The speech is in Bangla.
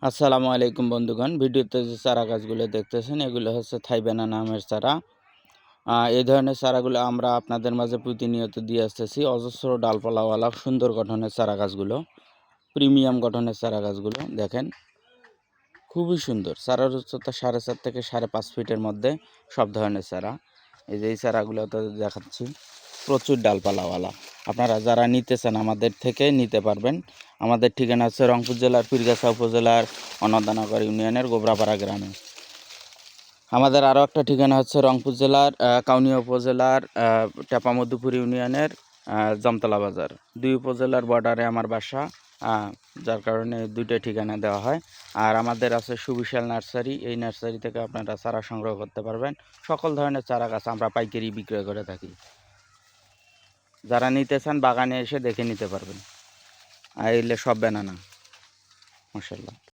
আসসালামু আলাইকুম বন্ধুগণ। ভিডিওতে যে চারা গাছগুলো দেখতেছেন এগুলো হচ্ছে থাই ব্যানানা আমের চারা। এই ধরনের চারাগুলো আমরা আপনাদের মাঝে প্রতিনিয়ত দিয়ে আসতেছি। অজস্র ডালপালাওয়ালা সুন্দর গঠনের চারা গাছগুলো, প্রিমিয়াম গঠনের চারা গাছগুলো দেখেন খুবই সুন্দর। চারার উচ্চতা 4.5 থেকে 5.5 ফিটের মধ্যে সব ধরনের চারা। এই যে এই চারাগুলো তো দেখাচ্ছি, প্রচুর ডালপালাওয়ালা। আপনারা যারা নিতে চান আমাদের থেকে নিতে পারবেন। আমাদের ঠিকানা হচ্ছে রংপুর জেলার পীরগাছা উপজেলার অনদানগর ইউনিয়নের গোবরাপাড়া গ্রামে। আমাদের আরও একটা ঠিকানা হচ্ছে রংপুর জেলার কাউনিয়া উপজেলার টেপামধুপুর ইউনিয়নের জামতলা বাজার। দুই উপজেলার বর্ডারে আমার বাসা, যার কারণে দুইটা ঠিকানা দেওয়া হয়। আর আমাদের আছে সুবিশাল নার্সারি। এই নার্সারি থেকে আপনারা চারা সংগ্রহ করতে পারবেন। সকল ধরনের চারা গাছ আমরা পাইকারি বিক্রয় করে থাকি। যারা নিতে চান বাগানে এসে দেখে নিতে পারবেন। আর এলে সব ব্যানানা, মাশাআল্লাহ।